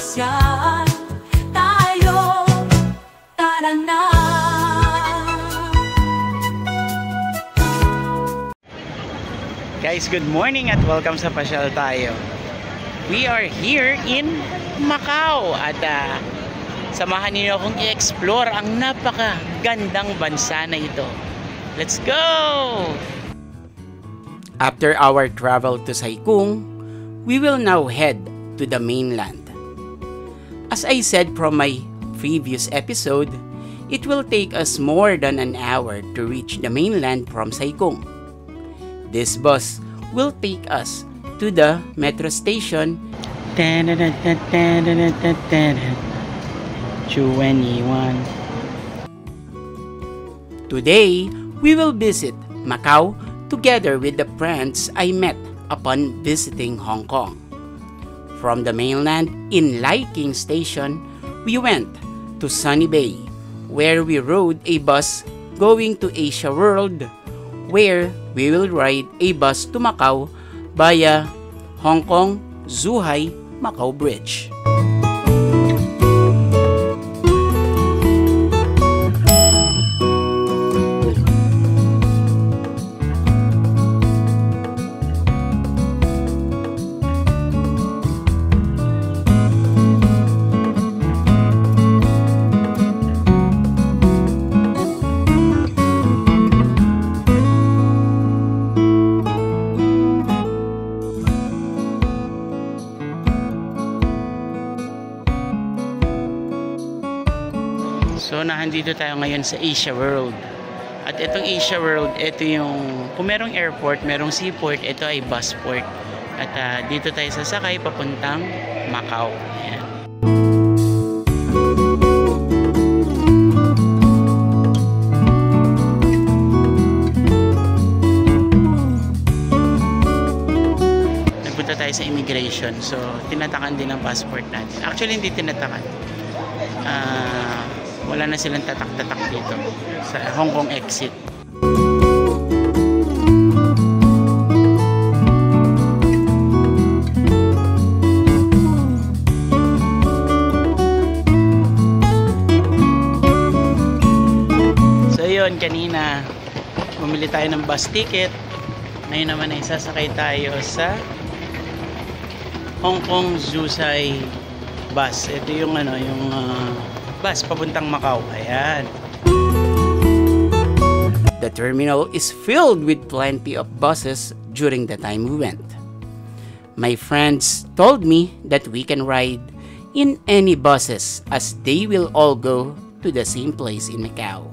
mamasyal tayo, tara na. Guys, good morning at welcome sa Pasyal Tayo. We are here in Macau at samahan niyo akong i-explore ang napakagandang bansa na ito. Let's go! After our travel to Sai Kung, we will now head to the mainland. As I said from my previous episode, it will take us more than an hour to reach the mainland from Sai Kung. This bus will take us to the metro station 21. Today, we will visit Macau together with the friends I met upon visiting Hong Kong. From the mainland in Lai King Station, we went to Sunny Bay, where we rode a bus going to Asia World, where we will ride a bus to Macau via Hong Kong Zhuhai Macau Bridge. So, nandito tayo ngayon sa Asia World. At itong Asia World, ito yung, kung merong airport, merong seaport, ito ay busport. At dito tayo sasakay papuntang Macau. Ayan. Nagpunta tayo sa immigration. So, tinatakan din ang passport natin. Actually, hindi tinatakan. Wala na silang tatak-tatak dito sa Hong Kong exit. So yun, kanina bumili tayo ng bus ticket. Ngayon naman ay sasakay tayo sa Hong Kong Zhuhai bus. Ito yung bus papuntang Macau. Ayan. The terminal is filled with plenty of buses during the time we went. My friends told me that we can ride in any buses as they will all go to the same place in Macau.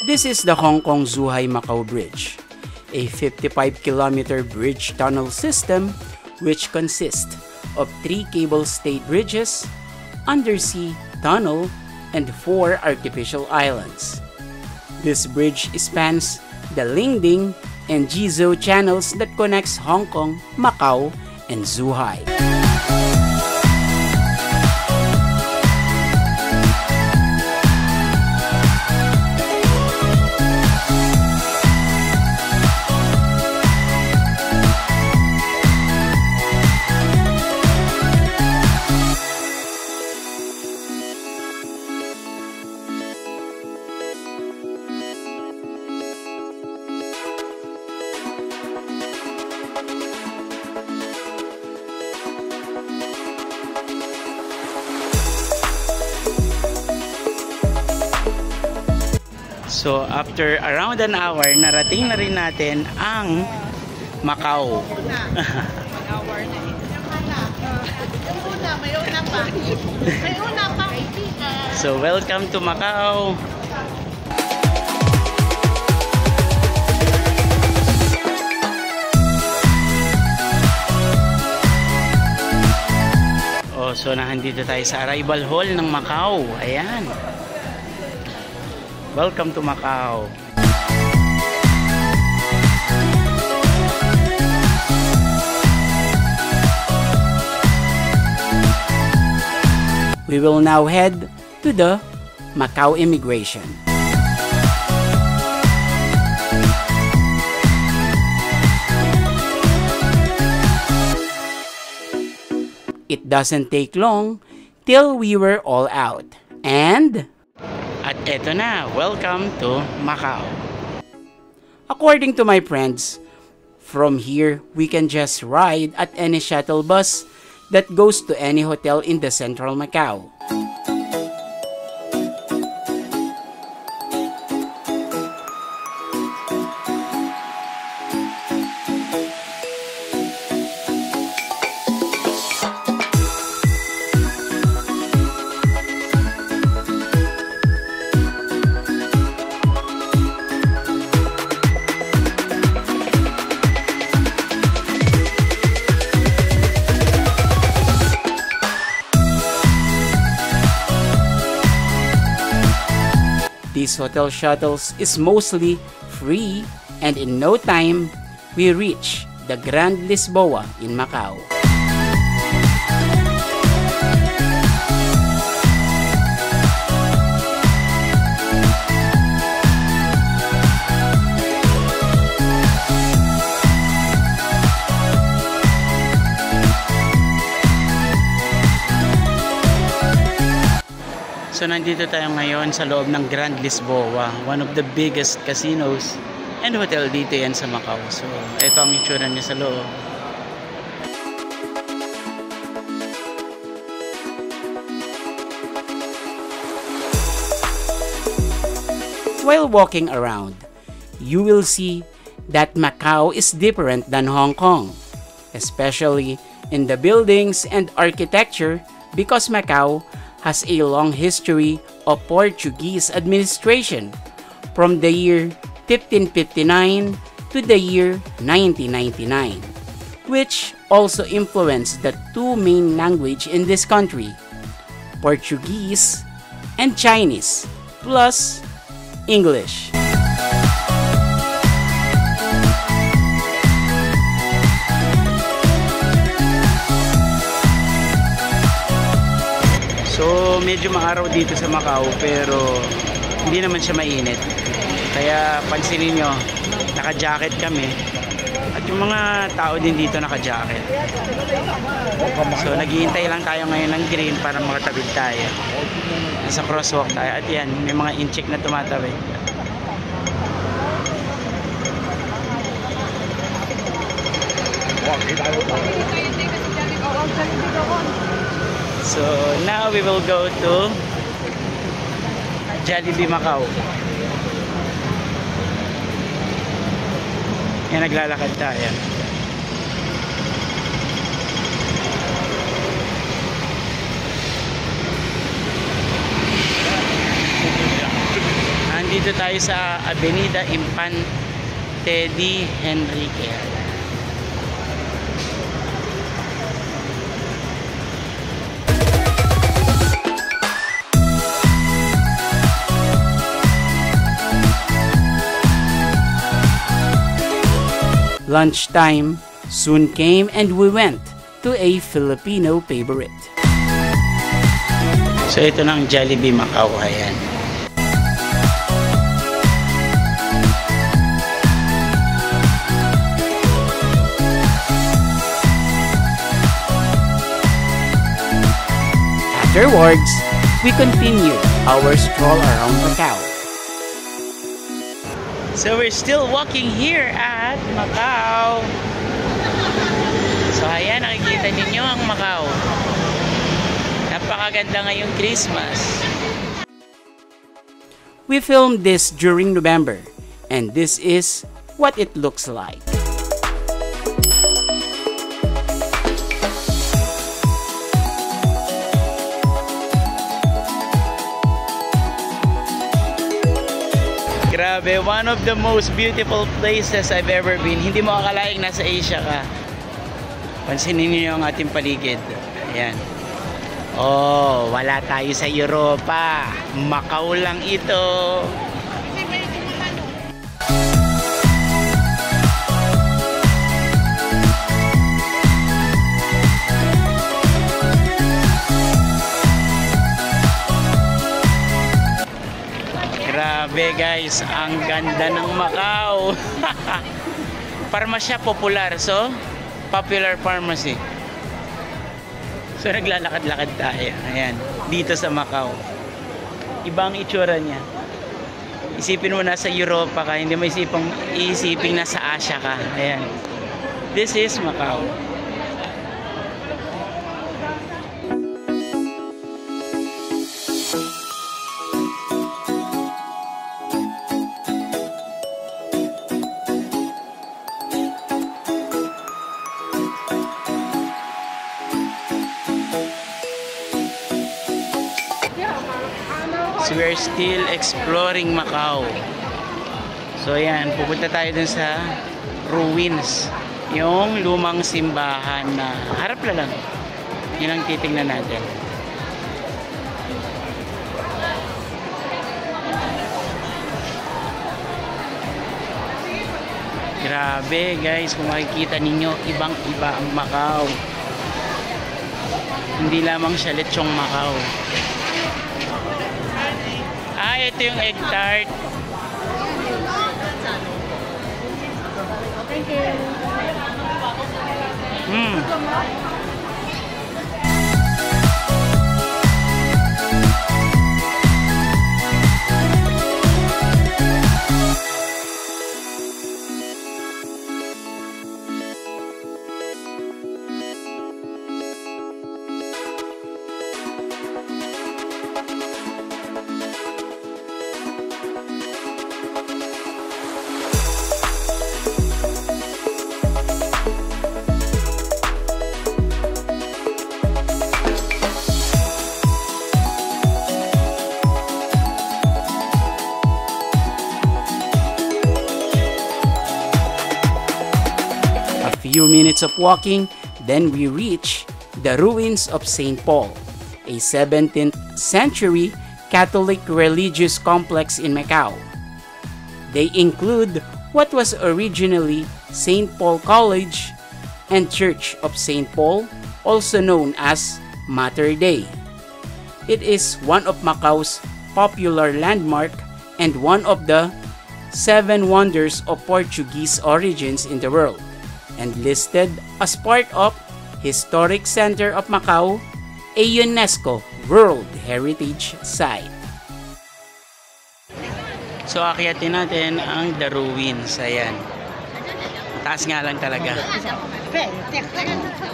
This is the Hong Kong Zhuhai Macau Bridge, a 55-kilometer bridge tunnel system which consists of 3 cable-stayed bridges, undersea tunnel, and 4 artificial islands. This bridge spans the Lingding and Jizhou channels that connects Hong Kong, Macau, and Zhuhai. So after around an hour, narating na rin natin ang Macau. So welcome to Macau. So nandito tayo sa arrival hall ng Macau. Ayan. Welcome to Macau. We will now head to the Macau Immigration. It doesn't take long till we were all out. And at eto na, welcome to Macau. According to my friends, from here we can just ride at any shuttle bus that goes to any hotel in the central Macau. These hotel shuttles is mostly free, and in no time, we reach the Grand Lisboa in Macau. So nandito tayo ngayon sa loob ng Grand Lisboa, one of the biggest casinos and hotel dito yan sa Macau. So ito ang itsura niya sa loob. While walking around, you will see that Macau is different than Hong Kong, especially in the buildings and architecture, because Macau has a long history of Portuguese administration from the year 1559 to the year 1999, which also influenced the two main languages in this country, Portuguese and Chinese, plus English. So medyo maaraw dito sa Macau, pero hindi naman siya mainit. Kaya pansinin nyo, naka-jacket kami. At yung mga tao din dito naka-jacket. So naghihintay lang tayo ngayon ng green para makatawid tayo. Nasa crosswalk tayo. At yan, may mga incheck na tumatawid. So now we will go to Jollibee Macau. Yan, naglalakad tayo. Nandito tayo sa Avenida Infante D. Henrique. Lunchtime soon came and we went to a Filipino favorite. So ito na ang Jollibee Macau. Ayan. Afterwards, we continue our stroll around Macau. So we're still walking here at Macau. So ayan, nakikita ninyo ang Macau. Napakaganda ngayong Christmas. We filmed this during November, and this is what it looks like. Grabe, one of the most beautiful places I've ever been. Hindi mo akalaing nasa Asia ka. Pansinin niyo ang ating paligid. Ayan. Oh, wala tayo sa Europa. Macau lang ito. Grabe guys, ang ganda ng Macau. Parmasya popular, so popular pharmacy. So naglalakad-lakad tayo. Ayan, dito sa Macau. Ibang itsura niya. Isipin mo nasa Europa ka, hindi mo isipin nasa Asia ka. Ayan. This is Macau. So we're still exploring Macau. So ayan, pupunta tayo dun sa ruins. Yung lumang simbahan na harap lang. Yun ang titingnan natin. Grabe guys, kung makikita ninyo, ibang-iba ang Macau. Hindi lamang siya lechong Macau. Ito yung egg tart. Thank you. Few minutes of walking, then we reach the ruins of St. Paul, a 17th century Catholic religious complex in Macau. They include what was originally St. Paul College and Church of St. Paul, also known as Mater Dei. It is one of Macau's popular landmark and one of the 7 wonders of Portuguese origins in the world, and listed as part of Historic Center of Macau, a UNESCO World Heritage Site. So akyatin natin ang The Ruins. Ayan. Taas nga lang talaga.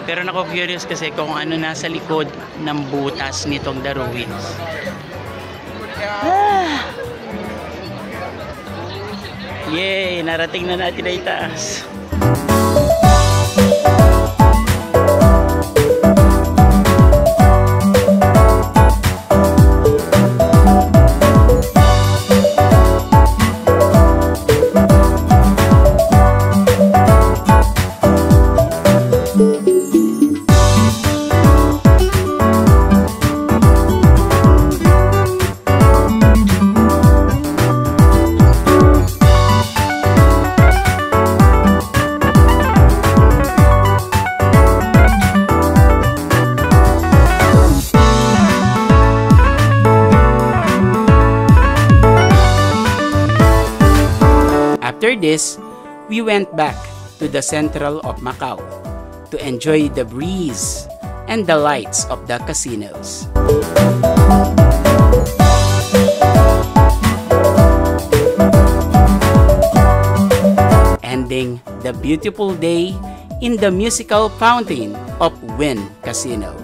Pero nako-curious kasi kung ano nasa likod ng butas nitong The Ruins. Yay! Narating na natin ay taas. After this, we went back to the central of Macau to enjoy the breeze and the lights of the casinos. Ending the beautiful day in the musical fountain of Wynn Casino.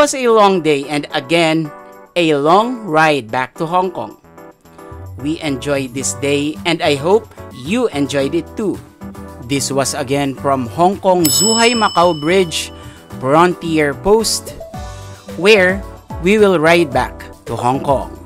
was a long day and again, a long ride back to Hong Kong. We enjoyed this day and I hope you enjoyed it too. This was again from Hong Kong Zhuhai Macau Bridge, Frontier Post, where we will ride back to Hong Kong.